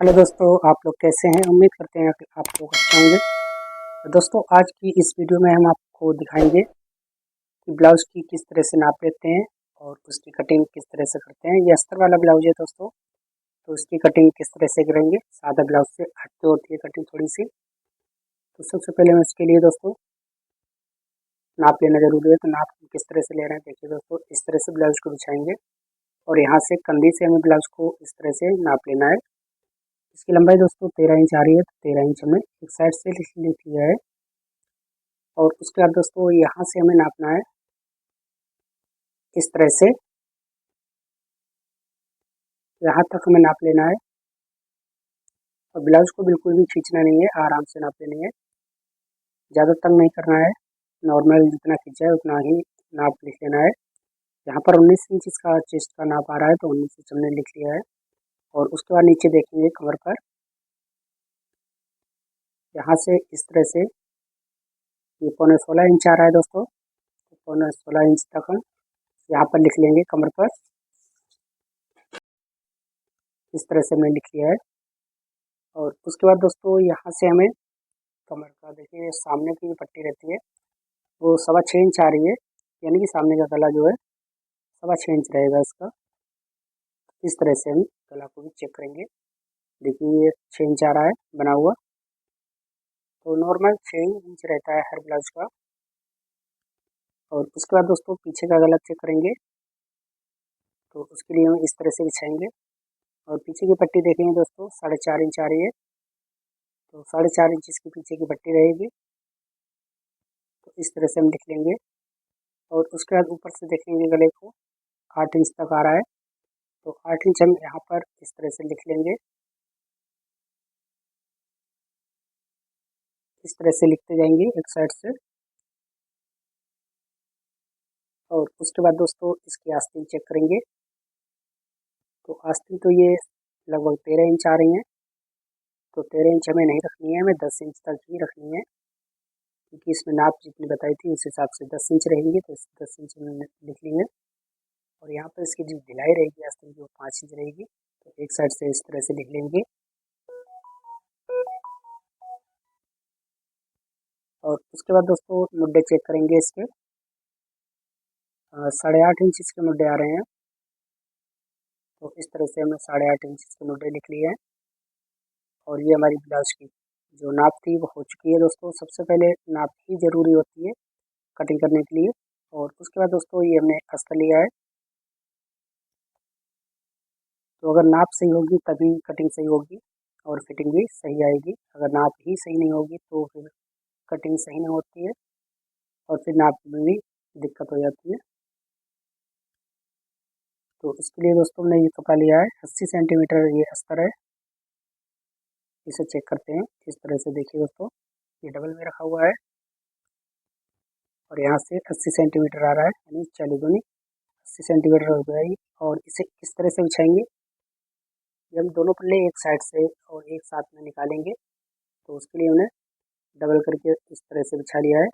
Hello दोस्तों, आप लोग कैसे हैं? उम्मीद करते हैं कि आप लोग अच्छे होंगे। तो दोस्तों, आज की इस वीडियो में हम आपको दिखाएंगे कि ब्लाउज़ की किस तरह से नाप लेते हैं और उसकी कटिंग किस तरह से करते हैं। ये अस्तर वाला ब्लाउज है दोस्तों, तो उसकी कटिंग किस तरह से करेंगे। सादा ब्लाउज से हटके होती है कटिंग थोड़ी सी। तो सबसे पहले हम इसके लिए दोस्तों नाप लेना ज़रूरी है। तो नाप हम किस तरह से ले रहे हैं देखिए दोस्तों, इस तरह से ब्लाउज को बिछाएंगे और यहाँ से कंधी से हमें ब्लाउज को इस तरह से नाप लेना है। इसकी लंबाई दोस्तों 13 इंच आ रही है, तो 13 इंच हमें एक साइड से लिख लिया है। और उसके बाद दोस्तों यहाँ से हमें नापना है इस तरह से, यहाँ तक हमें नाप लेना है। और ब्लाउज को बिल्कुल भी खींचना नहीं है, आराम से नाप लेनी है, ज़्यादा तंग नहीं करना है। नॉर्मल जितना खींचा है उतना ही नाप लिख लेना है। यहाँ पर 19 इंच इसका चेस्ट का नाप आ रहा है, तो 19 इंच हमने लिख लिया है। और उसके बाद नीचे देखेंगे कमर पर, यहाँ से इस तरह से ये 15.16 इंच आ रहा है दोस्तों। 15.16 इंच तक हम यहाँ पर लिख लेंगे कमर पर। इस तरह से मैंने लिख लिया है। और उसके बाद दोस्तों यहाँ से हमें कमर का देखिए सामने की जो पट्टी रहती है वो 6.25 इंच आ रही है, यानी कि सामने का गला जो है 6.25 इंच रहेगा इसका। इस तरह से हम गला को भी चेक करेंगे। देखिए ये 6 इंच आ रहा है बना हुआ, तो नॉर्मल 6 इंच रहता है हर ब्लाउज का। और उसके बाद दोस्तों पीछे का गला चेक करेंगे, तो उसके लिए हम इस तरह से बिछाएंगे। और पीछे की पट्टी देखेंगे दोस्तों 4.5 इंच आ रही है, तो 4.5 इंच इसकी पीछे की पट्टी रहेगी। तो इस तरह से हम लिख लेंगे। और उसके बाद ऊपर से देखेंगे गले को 8 इंच तक आ रहा है, तो 8 इंच हम यहाँ पर इस तरह से लिख लेंगे। इस तरह से लिखते जाएंगे एक साइड से। और उसके बाद दोस्तों इसकी आस्तीन चेक करेंगे, तो आस्तीन तो ये लगभग 13 इंच आ रही है, तो 13 इंच हमें नहीं रखनी है, हमें 10 इंच तक ही रखनी है, क्योंकि इसमें नाप जितनी बताई थी उस हिसाब से 10 इंच रहेंगी, तो 10 इंच हमने लिख ली है। और यहाँ पर इसकी जो ढिलाई रहेगी आस्तीन की वो 5 इंच रहेगी, तो एक साइड से इस तरह से लिख लेंगे। और उसके बाद दोस्तों मुड्डे चेक करेंगे इसके, 8.5 इंच इसके मुड्डे आ रहे हैं, तो इस तरह से हमने 8.5 इंच इसके मुड्डे लिख लिए हैं। और ये हमारी ब्लाउज की जो नाप थी वो हो चुकी है दोस्तों। सबसे पहले नाप ही ज़रूरी होती है कटिंग करने के लिए। और उसके बाद दोस्तों ये हमने अस्तर लिया है, तो अगर नाप सही होगी तभी कटिंग सही होगी और फिटिंग भी सही आएगी। अगर नाप ही सही नहीं होगी तो फिर कटिंग सही नहीं होती है और फिर नाप में भी दिक्कत हो जाती है। तो इसके लिए दोस्तों हमने ये कपड़ा लिया है 80 सेंटीमीटर, ये अस्तर है। इसे चेक करते हैं इस तरह से। देखिए दोस्तों ये डबल में रखा हुआ है और यहाँ से 80 सेंटीमीटर आ रहा है, यानी 40 दूनी 80 सेंटीमीटर हो गया ये। और इसे किस तरह से बिछाएंगे, ये हम दोनों पल्ले एक साइड से और एक साथ में निकालेंगे, तो उसके लिए उन्हें डबल करके इस तरह से बिछा लिया है,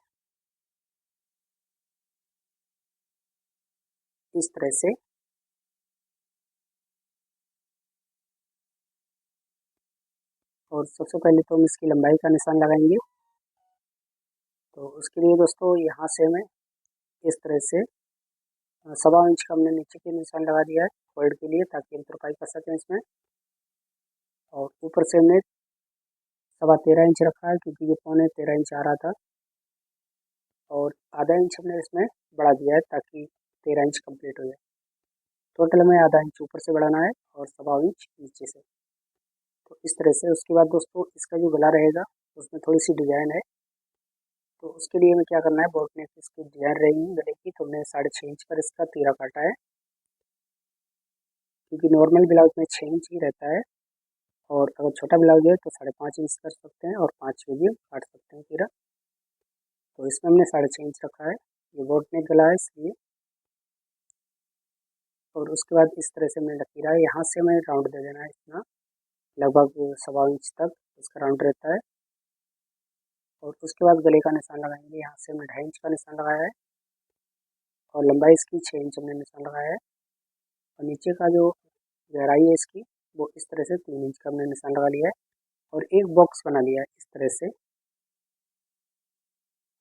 इस तरह से। और सबसे पहले तो हम इसकी लंबाई का निशान लगाएंगे, तो उसके लिए दोस्तों यहाँ से हमें इस तरह से 1.25 इंच का हमने नीचे के निशान लगा दिया है फोल्ड के लिए, ताकि हम तुरपाई कर सकें इसमें। और ऊपर से हमने 13.25 इंच रखा है, क्योंकि ये 13.25 इंच आ रहा था। और आधा इंच हमने इसमें बढ़ा दिया है ताकि 13 इंच कंप्लीट हो जाए। टोटल हमें आधा इंच ऊपर से बढ़ाना है और 1.25 इंच नीचे से। तो इस तरह से उसके बाद दोस्तों इसका जो गला रहेगा उसमें थोड़ी सी डिजाइन है, तो उसके लिए हमें क्या करना है, बोट नेक इसकी डिजाइन रहेगी गले की, तो हमने 6.5 इंच पर इसका तीरा काटा है, क्योंकि नॉर्मल ब्लाउज में 6 इंच ही रहता है। और अगर छोटा ब्लाउज है तो 5.5 इंच कर सकते हैं और 5 में भी हम काट सकते हैं तीरा। तो इसमें हमने 6.5 इंच रखा है, ये बोट नेक गला है इसलिए। और उसके बाद इस तरह से हमने लकीरा है, यहाँ से हमें राउंड दे देना है इतना, लगभग 1.25 इंच तक इसका राउंड रहता है। और उसके बाद गले का निशान लगाएंगे, यहाँ से हमने 2.5 इंच का निशान लगाया है और लंबाई इसकी 6 इंच हमने निशान लगाया है। और नीचे का जो गहराई है इसकी वो इस तरह से 3 इंच का हमने निशान लगा लिया है और एक बॉक्स बना लिया है इस तरह से।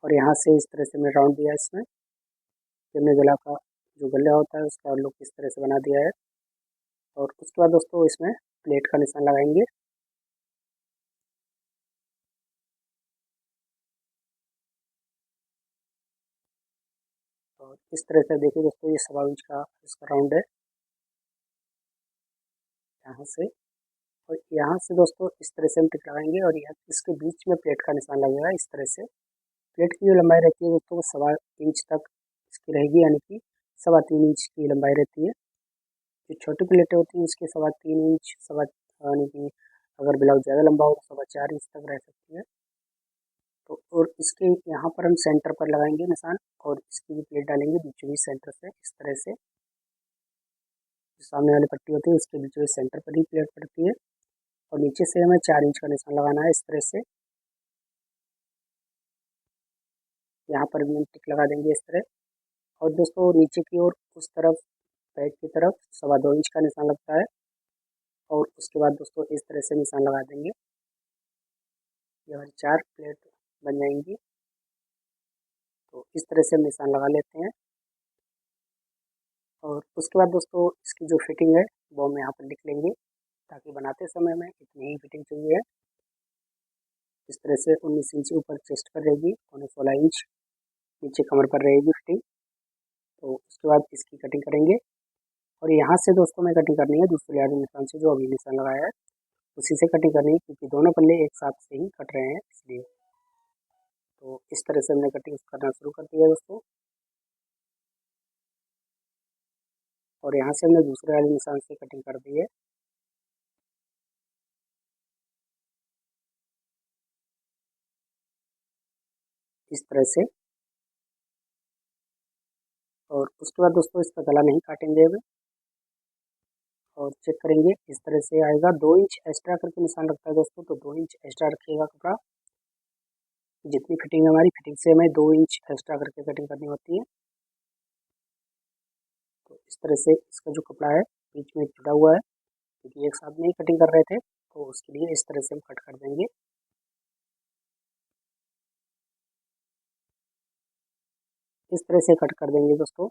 और यहाँ से इस तरह से मैं राउंड दिया है इसमें, हमने गला का जो गला होता है उसका लुक इस तरह से बना दिया है। और उसके बाद दोस्तों इसमें प्लेट का निशान लगाएंगे। और इस तरह से देखिए दोस्तों, ये 1.25 इंच का इसका राउंड है यहाँ से। और यहाँ से दोस्तों इस तरह से हम टिक लगाएंगे और यहाँ इसके बीच में प्लेट का निशान लगेगा इस तरह से। प्लेट की जो लंबाई रहती है दोस्तों वो 1.25 इंच तक इसकी रहेगी, यानी कि 3.25 इंच की लंबाई रहती है। जो छोटी प्लेटें होती हैं उसकी 3.25 इंच, सवा यानी कि अगर ब्लाउज ज़्यादा लंबा हो तो 4.25 इंच तक रह सकती है। तो और इसके यहाँ पर हम सेंटर पर लगाएंगे निशान और इसकी भी प्लेट डालेंगे बीचों बीच सेंटर से इस तरह से। जो सामने वाली पट्टी होती है उसके बीचों बीच सेंटर पर ही प्लेट पड़ती है। और नीचे से हमें 4 इंच का निशान लगाना है इस तरह से। यहाँ पर भी हम टिक लगा देंगे इस तरह। और दोस्तों नीचे की ओर उस तरफ बैक की तरफ 2.25 इंच का निशान लगता है। और उसके बाद दोस्तों इस तरह से निशान लगा देंगे, ये हमारी 4 प्लेट बन जाएंगी। तो इस तरह से हम निशान लगा लेते हैं। और उसके बाद दोस्तों इसकी जो फिटिंग है वो हम यहाँ पर लिख लेंगे, ताकि बनाते समय में इतनी ही फिटिंग चाहिए है। इस तरह से 19 इंच ऊपर चेस्ट पर रहेगी, 16 इंच नीचे कमर पर रहेगी फिटिंग। तो उसके बाद इसकी कटिंग करेंगे। और यहाँ से दोस्तों में कटिंग करनी है दूसरे आधे निशान से, जो अभी निशान लगाया है उसी से कटिंग करनी है, क्योंकि दोनों पल्ले एक साथ से ही कट रहे हैं इसलिए। तो इस तरह से हमने कटिंग करना शुरू कर दिया है दोस्तों। और यहाँ से हमने दूसरे वाले निशान से कटिंग कर दी है। इस तरह से। और उसके बाद दोस्तों इसका गला नहीं काटेंगे अब, और चेक करेंगे इस तरह से आएगा। 2 इंच एक्स्ट्रा करके निशान लगता है दोस्तों, तो 2 इंच एक्स्ट्रा रखिएगा कपड़ा। जितनी फिटिंग है हमारी फिटिंग से हमें 2 इंच एक्स्ट्रा करके कटिंग करनी होती है। तो इस तरह से इसका जो कपड़ा है बीच में जुड़ा हुआ है, क्योंकि एक साथ में ही कटिंग कर रहे थे, तो उसके लिए इस तरह से हम कट कर देंगे। इस तरह से कट कर देंगे दोस्तों।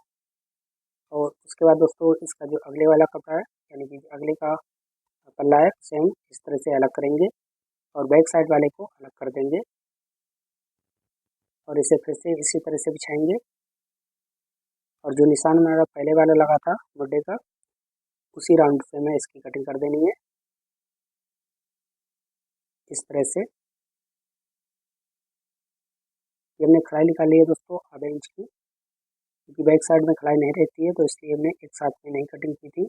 और उसके बाद दोस्तों इसका जो अगले वाला कपड़ा है, यानी कि अगले का पल्ला है, उसे हम इस तरह से अलग करेंगे और बैक साइड वाले को अलग कर देंगे। और इसे फिर से इसी तरह से बिछाएंगे। और जो निशान हमारा पहले वाला लगा था गुड्डे का, उसी राउंड से हमें इसकी कटिंग कर देनी है इस तरह से। ये हमने खड़ाई निकाली है दोस्तों ½ इंच की, क्योंकि बैक साइड में खड़ाई नहीं रहती है, तो इसलिए हमने एक साथ में नहीं कटिंग की थी,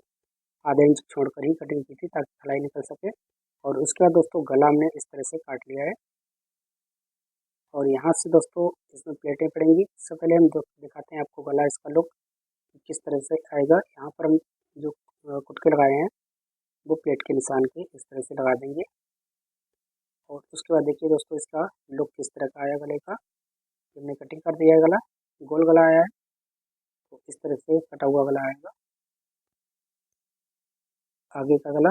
½ इंच छोड़कर ही कटिंग की थी ताकि खड़ाई निकल सके। और उसके बाद दोस्तों गला हमने इस तरह से काट लिया है। और यहाँ से दोस्तों इसमें प्लेटें पड़ेंगी। इससे पहले हम दिखाते हैं आपको गला इसका लुक किस तरह से आएगा। यहाँ पर हम जो कुटके लगाए हैं वो प्लेट के निशान के इस तरह से लगा देंगे। और उसके बाद देखिए दोस्तों इसका लुक किस तरह का आया गले का। हमने कटिंग कर दिया है, गला गोल गला आया है, तो इस तरह से कटा हुआ गला आएगा आगे का गला।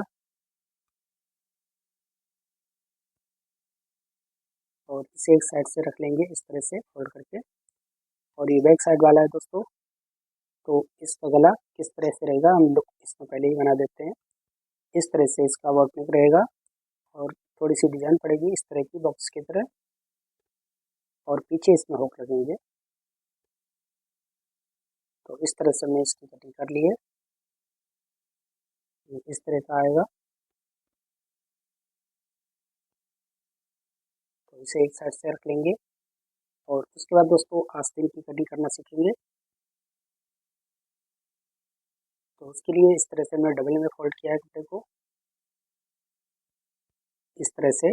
और इसे एक साइड से रख लेंगे इस तरह से फोल्ड करके। और ये बैक साइड वाला है दोस्तों, तो इसका गला किस तरह से रहेगा हम लुक इसमें पहले ही बना देते हैं। इस तरह से इसका वर्किंग रहेगा और थोड़ी सी डिजाइन पड़ेगी इस तरह की बॉक्स की तरह, और पीछे इसमें हुक लगेंगे। तो इस तरह से हमने इसकी कटिंग कर ली है, ये इस तरह का आएगा। तो इसे एक साइड से रख लेंगे। और उसके बाद दोस्तों आस्तीन की कटिंग करना सीखेंगे। तो उसके लिए इस तरह से हमने डबल में फोल्ड किया है कपड़े को इस तरह से,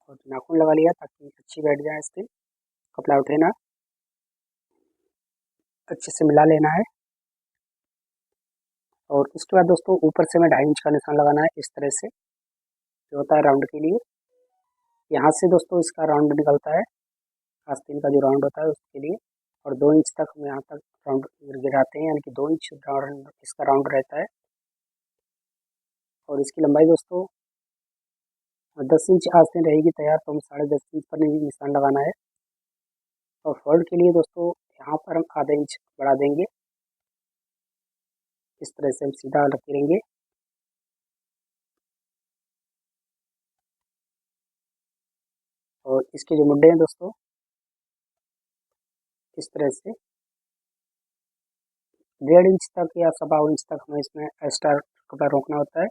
और नाखून लगा लिया ताकि अच्छी बैठ जाए आस्तीन, कपड़ा उठे ना, अच्छे से मिला लेना है। और उसके बाद दोस्तों ऊपर से हमें 2.5 इंच का निशान लगाना है इस तरह से, जो होता है राउंड के लिए। यहाँ से दोस्तों इसका राउंड निकलता है, आस्तीन का जो राउंड होता है उसके लिए। और 2 इंच तक हम यहाँ तक राउंड गिराते हैं, यानी कि 2 इंच राउंड इसका राउंड रहता है। और इसकी लंबाई दोस्तों 10 इंच आस्तीन रहेगी तैयार, तो हमें 10.5 इंच पर निशान लगाना है। और फोल्ड के लिए दोस्तों यहाँ पर हम आधा इंच बढ़ा देंगे। इस तरह से हम सीधा रखेंगे। और इसके जो मुड्डे हैं दोस्तों इस तरह से 1.5 इंच तक या 1.25 इंच तक हमें इसमें एक्स्ट्रा कपड़ा रोकना होता है।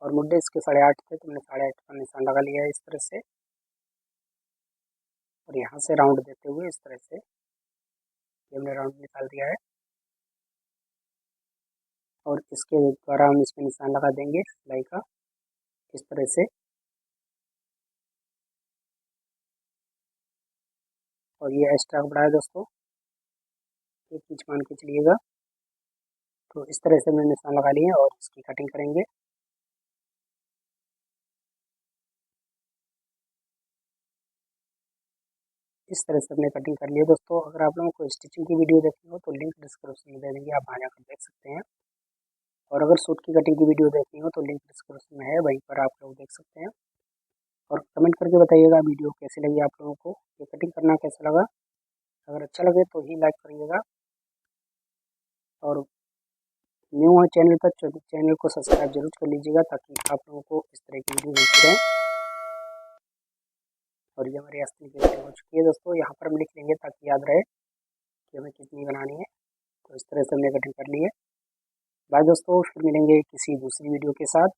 और मुड्डे इसके 8.5 थे, तो मैंने 8.5 का निशान लगा लिया है इस तरह से। और यहाँ से राउंड देते हुए इस तरह से ये हमने राउंड निकाल दिया है। और इसके द्वारा हम इसमें निशान लगा देंगे सिलाई का इस तरह से। और ये एक्स्ट्रा कपड़ा है दोस्तों, 1 इंच मान के चलिएगा। तो इस तरह से हमने निशान लगा लिए और इसकी कटिंग करेंगे। इस तरह से हमने कटिंग कर लिया दोस्तों। अगर आप लोगों को स्टिचिंग की वीडियो देखनी हो तो लिंक डिस्क्रिप्शन में दे देंगे, आप वहाँ जाकर देख सकते हैं। और अगर सूट की कटिंग की वीडियो देखनी हो तो लिंक डिस्क्रिप्शन में है, वहीं पर आप लोग देख सकते हैं। और कमेंट करके बताइएगा वीडियो कैसी लगी आप लोगों को, ये कटिंग करना कैसा लगा। अगर अच्छा लगे तो ही लाइक करिएगा। और न्यू है चैनल पर, चैनल को सब्सक्राइब जरूर कर लीजिएगा ताकि आप लोगों को इस तरह की वीडियो मिलती रहे। और ये हमारी आस्तीन की कटिंग हो चुकी है दोस्तों। यहाँ पर हम लिख लेंगे ताकि याद रहे कि हमें कितनी बनानी है। तो इस तरह से हमने कटिंग कर ली है। बाय दोस्तों, फिर मिलेंगे किसी दूसरी वीडियो के साथ।